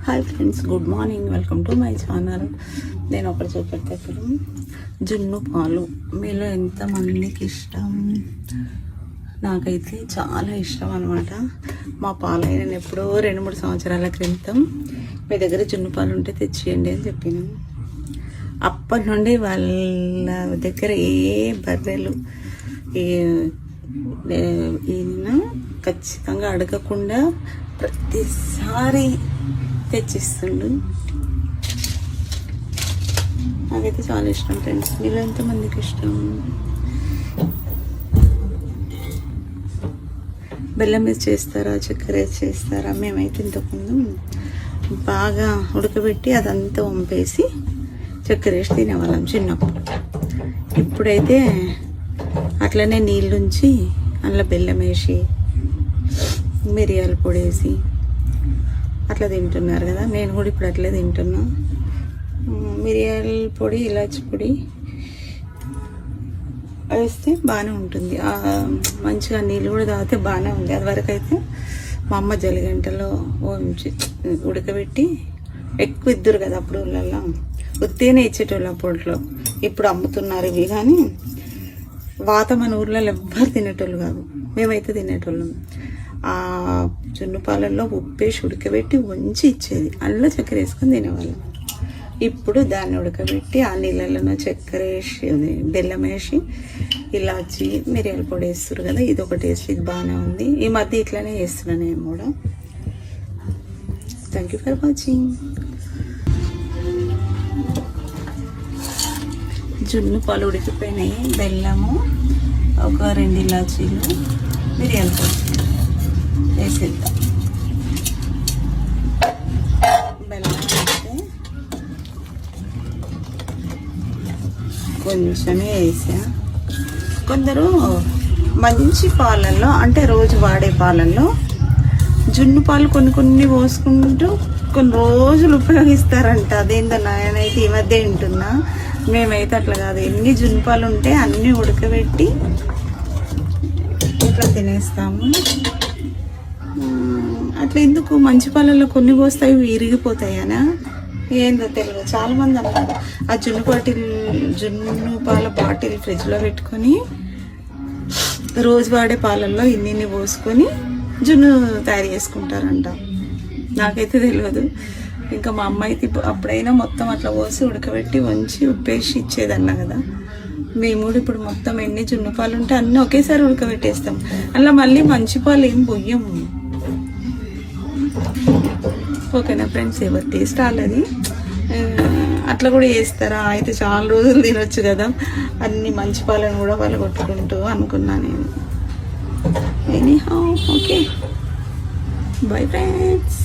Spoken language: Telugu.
Hi friends, good morning. Welcome to my channel. నేను ఒకటి చూపెడతాను, జున్ను పాలు. మీలో ఎంతమందికి ఇష్టం? నాకైతే చాలా ఇష్టం అనమాట. మా పాలు నేను ఎప్పుడో 2-3 సంవత్సరాల క్రితం మీ దగ్గర జున్ను పాలు ఉంటే తెచ్చియండి అని చెప్పాను. అప్పటి నుండి వాళ్ళ దగ్గర ఏ బర్రెలు ఈయన ఖచ్చితంగా అడగకుండా ప్రతిసారి తెచ్చిస్తుండు. నాకైతే చాలా ఇష్టం ఫ్రెండ్స్. మీరు ఎంతమందికి ఇష్టం? బెల్లం వేసి చేస్తారా, చక్కెర వేసి చేస్తారా? మేమైతే ఇంతకుముందు బాగా ఉడకబెట్టి అదంతా వంపేసి చక్కెర వేసి తినేవాళ్ళం చిన్నప్పుడు. ఇప్పుడైతే అట్లనే నీళ్ళుంచి అందులో బెల్లం వేసి మిరియాల పొడి వేసి అట్లా తింటున్నారు కదా. నేను కూడా ఇప్పుడు అట్లే తింటున్నా. మిరియాల పొడి, ఇలాచి పొడి వేస్తే బాగానే ఉంటుంది. మంచిగా నీళ్ళు కూడా తాగితే బాగానే ఉంది. అది వరకు అయితే మా అమ్మ జలిగంటలో ఉడకబెట్టి ఎక్కువ ఇద్దరు కదా అప్పుడు ఊళ్ళల్లో ఉత్తేనే ఇచ్చేటోళ్ళు అప్పట్లో. ఇప్పుడు అమ్ముతున్నారు ఇవి, కానీ వాత మన ఊర్లలో ఎవ్వరు తినేటోళ్ళు కాదు. మేమైతే తినేటోళ్ళం. ఆ జున్ను పాలల్లో ఉప్పేసి ఉడకబెట్టి వంచి ఇచ్చేది, అందులో చక్కెర వేసుకొని తినేవాళ్ళం. ఇప్పుడు దాన్ని ఉడకబెట్టి ఆ నీళ్ళలో చక్కెర వేసి బెల్లం వేసి ఇలాచి మిరియాల పొడి వేస్తారు కదా. ఇది ఒక టేస్ట్, ఇది బాగానే ఉంది. ఈ మధ్య ఇట్లానే చేస్తున్నాను నేను కూడా. Thank you for watching. జున్ను పాలు ఉడికిపోయినాయి. బెల్లము, ఒక 2 ఇలాచీలు, మిరియాల పొడి వేసేద్దాం. బెల్లం వేస్తే కొంచెమే వేసా. కొందరు మంచి పాలల్లో, అంటే రోజు వాడే పాలల్లో జున్ను పాలు కొన్ని పోసుకుంటూ కొన్ని రోజులు ఉపయోగిస్తారంట. అదేందో నాయనైతే ఈ మధ్య వింటున్నా. మేమైతే అట్లా కాదు. ఎన్ని జున్ను పాలు ఉంటే అన్నీ ఉడకబెట్టి ఇట్లా తినేస్తాము. అట్లా ఎందుకు? మంచి పాలల్లో కొన్ని పోస్తాయి, విరిగిపోతాయనా ఏందో తెలియదు. చాలామంది అన్నారు ఆ జున్ను పాల బాటిల్ ఫ్రిడ్జ్లో పెట్టుకొని రోజు వాడే పాలల్లో ఇన్ని పోసుకొని జున్ను తయారు చేసుకుంటారంట. నాకైతే తెలియదు. ఇంకా మా అమ్మ అయితే అప్పుడైనా మొత్తం అట్లా పోసి ఉడకబెట్టి వంచి ఉప్పేసి ఇచ్చేదన్న కదా. మేము కూడా ఇప్పుడు మొత్తం ఎన్ని జున్ను పాలు ఉంటే అన్నీ ఒకేసారి ఉడకబెట్టేస్తాం. అలా మళ్ళీ మంచి పాలు ఏం పొయ్యము. ఓకేనా ఫ్రెండ్స్? ఎవరి టేస్ట్ వాళ్ళది. అట్లా కూడా చేస్తారా? అయితే చాలా రోజులు తినొచ్చు కదా. అన్ని మంచి పాలను కూడా వాళ్ళు కొట్టుకుంటూ అనుకున్నా నేను. Anyhow, okay, bye friends.